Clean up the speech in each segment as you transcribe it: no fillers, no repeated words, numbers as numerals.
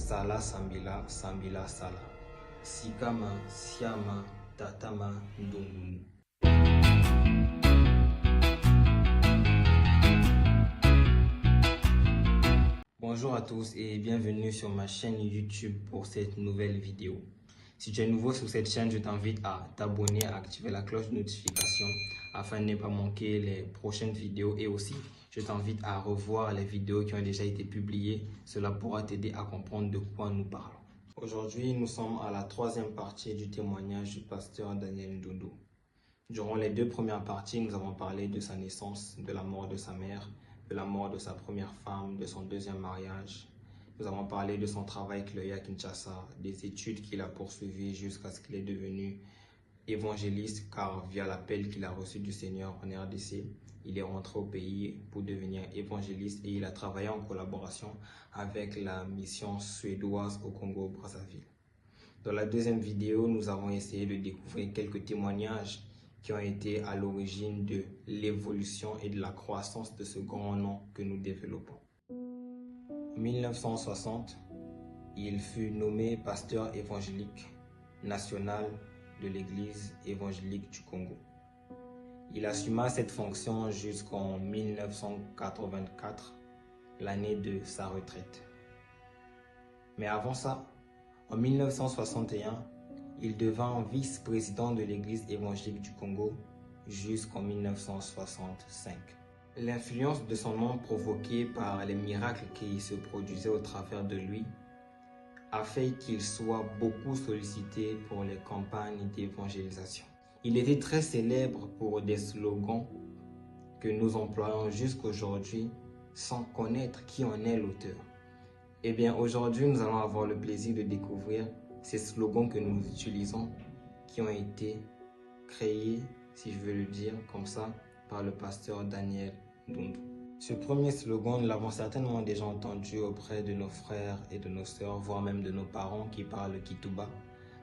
Sala Sambila Sambila Sala. Sikama Siama Tatama Ndongunu. Bonjour à tous et bienvenue sur ma chaîne YouTube pour cette nouvelle vidéo. Si tu es nouveau sur cette chaîne, je t'invite à t'abonner, à activer la cloche de notification afin de ne pas manquer les prochaines vidéos. Et aussi, je t'invite à revoir les vidéos qui ont déjà été publiées. Cela pourra t'aider à comprendre de quoi nous parlons. Aujourd'hui, nous sommes à la troisième partie du témoignage du pasteur Daniel Ndundu. Durant les deux premières parties, nous avons parlé de sa naissance, de la mort de sa mère, de la mort de sa première femme, de son deuxième mariage. Nous avons parlé de son travail clerc à Kinshasa, des études qu'il a poursuivies jusqu'à ce qu'il est devenu évangéliste, car via l'appel qu'il a reçu du Seigneur en RDC, il est rentré au pays pour devenir évangéliste et il a travaillé en collaboration avec la mission suédoise au Congo-Brazzaville. Dans la deuxième vidéo, nous avons essayé de découvrir quelques témoignages qui ont été à l'origine de l'évolution et de la croissance de ce grand nom que nous développons. En 1960, il fut nommé pasteur évangélique national de l'Église évangélique du Congo. Il assuma cette fonction jusqu'en 1984, l'année de sa retraite. Mais avant ça, en 1961, il devint vice-président de l'Église évangélique du Congo jusqu'en 1965. L'influence de son nom provoquée par les miracles qui se produisaient au travers de lui a fait qu'il soit beaucoup sollicité pour les campagnes d'évangélisation. Il était très célèbre pour des slogans que nous employons jusqu'aujourd'hui sans connaître qui en est l'auteur. Eh bien, aujourd'hui, nous allons avoir le plaisir de découvrir ces slogans que nous utilisons qui ont été créés, si je veux le dire comme ça, par le pasteur Daniel Ndundu. Ce premier slogan, nous l'avons certainement déjà entendu auprès de nos frères et de nos sœurs, voire même de nos parents qui parlent Kituba.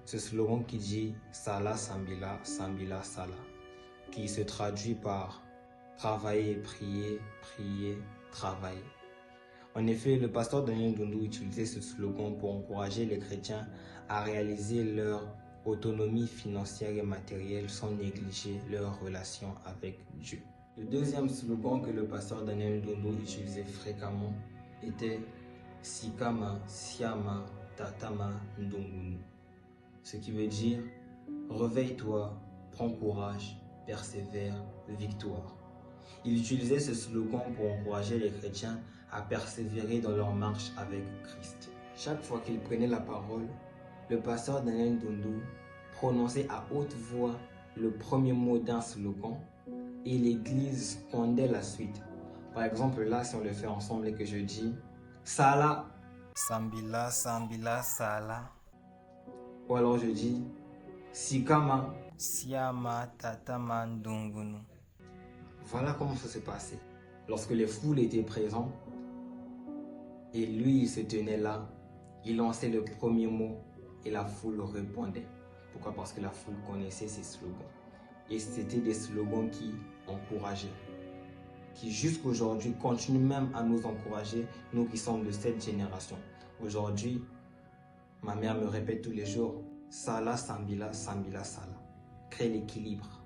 Ce slogan qui dit « Sala Sambila Sambila Sala », qui se traduit par « travailler, prier, prier, travailler ». En effet, le pasteur Daniel Ndundu utilisait ce slogan pour encourager les chrétiens à réaliser leur autonomie financière et matérielle sans négliger leur relation avec Dieu. Le deuxième slogan que le pasteur Daniel Ndundu utilisait fréquemment était « Sikama Siama Tatama Ndongunu », ce qui veut dire « Réveille-toi, prends courage, persévère, victoire ». Il utilisait ce slogan pour encourager les chrétiens à persévérer dans leur marche avec Christ. Chaque fois qu'il prenait la parole, le pasteur Daniel Ndundu prononçait à haute voix le premier mot d'un slogan et l'église scandait la suite. Par exemple, là, si on le fait ensemble et que je dis « Sala Sambila Sambila Sala » ou alors je dis « Sikama Siama Tatama Ndongunu ». Voilà comment ça s'est passé. Lorsque les foules étaient présentes et lui, il se tenait là, il lançait le premier mot et la foule répondait. Pourquoi? Parce que la foule connaissait ses slogans. Et c'était des slogans qui encourageaient, qui jusqu'aujourd'hui continuent même à nous encourager, nous qui sommes de cette génération. Aujourd'hui, ma mère me répète tous les jours, Sala Sambila Sambila Sala. Crée l'équilibre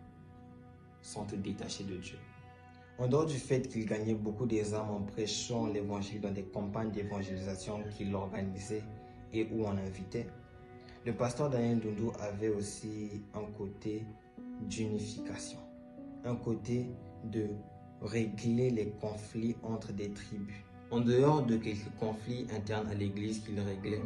sans te détacher de Dieu. En dehors du fait qu'il gagnait beaucoup des âmes en prêchant l'évangile dans des campagnes d'évangélisation qu'il organisait et où on invitait, le pasteur Daniel Ndundu avait aussi un côté d'unification, un côté de régler les conflits entre des tribus. En dehors de quelques conflits internes à l'église qu'il réglait,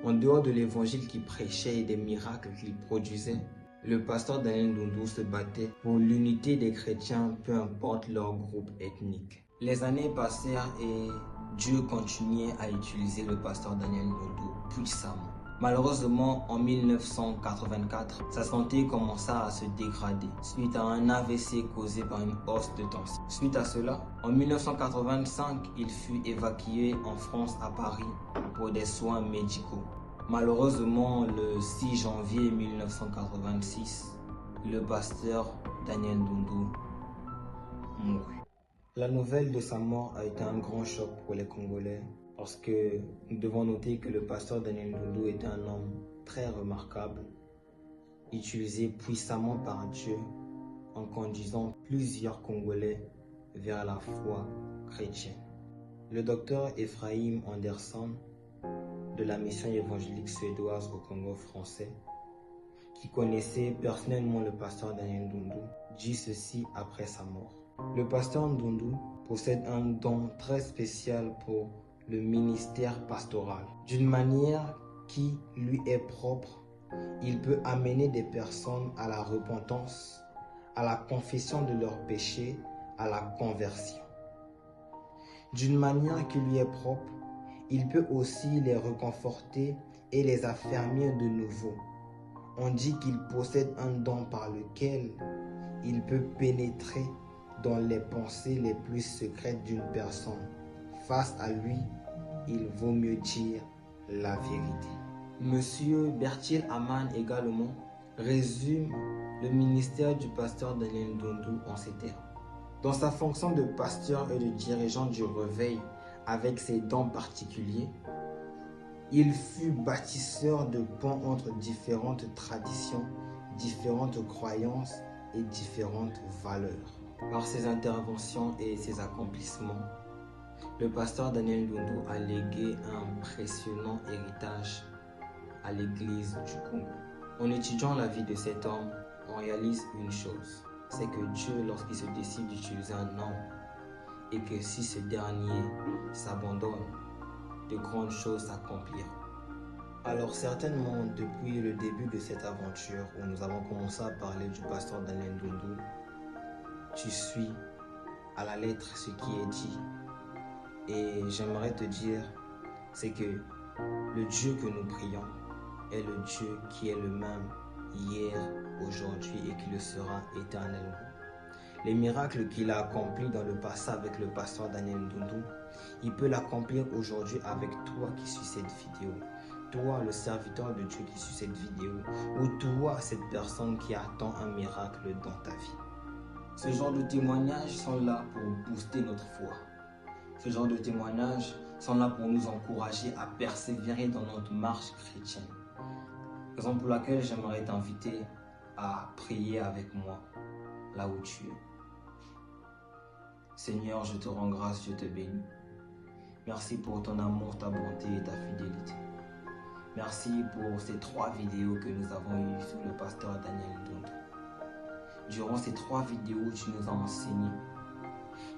en dehors de l'évangile qu'il prêchait et des miracles qu'il produisait, le pasteur Daniel Ndundu se battait pour l'unité des chrétiens, peu importe leur groupe ethnique. Les années passèrent et Dieu continuait à utiliser le pasteur Daniel Ndundu puissamment. Malheureusement, en 1984, sa santé commença à se dégrader suite à un AVC causé par une hausse de tension. Suite à cela, en 1985, il fut évacué en France à Paris pour des soins médicaux. Malheureusement, le 6 janvier 1986, le pasteur Daniel Ndundu mourut. La nouvelle de sa mort a été un grand choc pour les Congolais parce que nous devons noter que le pasteur Daniel Ndundu est un homme très remarquable, utilisé puissamment par Dieu en conduisant plusieurs Congolais vers la foi chrétienne. Le docteur Ephraim Anderson de la mission évangélique suédoise au Congo français, qui connaissait personnellement le pasteur Daniel Ndundu, dit ceci après sa mort. Le pasteur Ndundu possède un don très spécial pour le ministère pastoral. D'une manière qui lui est propre, il peut amener des personnes à la repentance, à la confession de leurs péchés, à la conversion. D'une manière qui lui est propre, il peut aussi les réconforter et les affermir de nouveau. On dit qu'il possède un don par lequel il peut pénétrer dans les pensées les plus secrètes d'une personne. Face à lui, il vaut mieux dire la vérité. Monsieur Bertil Aman également résume le ministère du pasteur Daniel Ndundu en ces termes. Dans sa fonction de pasteur et de dirigeant du réveil avec ses dons particuliers, il fut bâtisseur de ponts entre différentes traditions, différentes croyances et différentes valeurs. Par ses interventions et ses accomplissements, le pasteur Daniel Ndundu a légué un impressionnant héritage à l'Église du Congo. En étudiant la vie de cet homme, on réalise une chose, c'est que Dieu, lorsqu'il se décide d'utiliser un homme, et que si ce dernier s'abandonne, de grandes choses s'accompliront. Alors certainement, depuis le début de cette aventure où nous avons commencé à parler du pasteur Daniel Ndundu, tu suis à la lettre ce qui est dit. Et j'aimerais te dire, c'est que le Dieu que nous prions est le Dieu qui est le même hier, aujourd'hui et qui le sera éternellement. Les miracles qu'il a accomplis dans le passé avec le pasteur Daniel Ndundu, il peut l'accomplir aujourd'hui avec toi qui suis cette vidéo. Toi, le serviteur de Dieu qui suit cette vidéo, ou toi, cette personne qui attend un miracle dans ta vie. Ce genre de témoignages sont là pour booster notre foi. Ce genre de témoignages sont là pour nous encourager à persévérer dans notre marche chrétienne. Raison pour laquelle j'aimerais t'inviter à prier avec moi, là où tu es. Seigneur, je te rends grâce, je te bénis. Merci pour ton amour, ta bonté et ta fidélité. Merci pour ces 3 vidéos que nous avons eues sur le pasteur Daniel Ndundu. Durant ces 3 vidéos, tu nous as enseigné.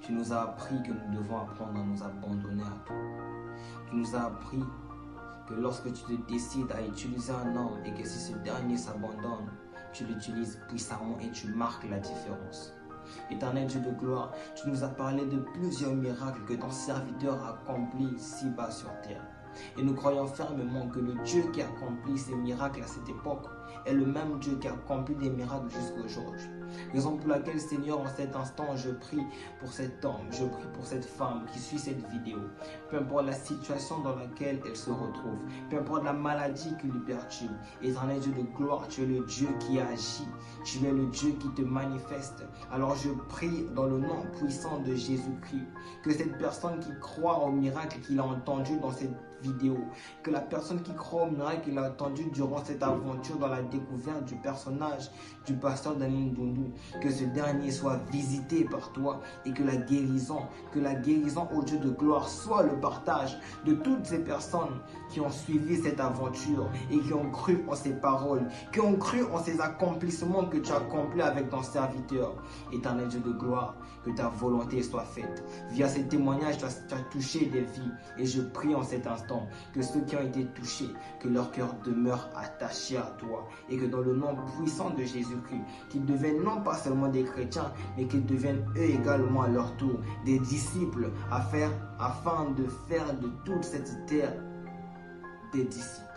Tu nous as appris que nous devons apprendre à nous abandonner à toi. Tu nous as appris que lorsque tu te décides à utiliser un homme et que si ce dernier s'abandonne, tu l'utilises puissamment et tu marques la différence. Éternel Dieu de gloire, tu nous as parlé de plusieurs miracles que ton serviteur a accomplis ici-bas sur terre. Et nous croyons fermement que le Dieu qui accomplit ces miracles à cette époque est le même Dieu qui accomplit des miracles jusqu'à aujourd'hui. Raison pour laquelle, Seigneur, en cet instant, je prie pour cet homme, je prie pour cette femme qui suit cette vidéo. Peu importe la situation dans laquelle elle se retrouve, peu importe la maladie qui lui perturbe. Éternel Dieu de gloire, tu es le Dieu qui agit, tu es le Dieu qui te manifeste. Alors je prie dans le nom puissant de Jésus-Christ que cette personne qui croit au miracle qu'il a entendu dans cette vidéo, que la personne qui croit au miracle qu'il a entendu durant cette aventure dans la découverte du personnage du pasteur Daniel Ndundu, que ce dernier soit visité par toi et que la guérison au Dieu de gloire soit le partage de toutes ces personnes qui ont suivi cette aventure et qui ont cru en ces paroles, qui ont cru en ces accomplissements que tu as accomplis avec ton serviteur. Éternel Dieu de gloire, que ta volonté soit faite. Via ces témoignages, tu as touché des vies et je prie en cet instant que ceux qui ont été touchés, que leur cœur demeure attaché à toi et que dans le nom puissant de Jésus-Christ, qu'ils deviennent non pas seulement des chrétiens, mais qu'ils deviennent eux également à leur tour des disciples afin de faire de toute cette terre des disciples.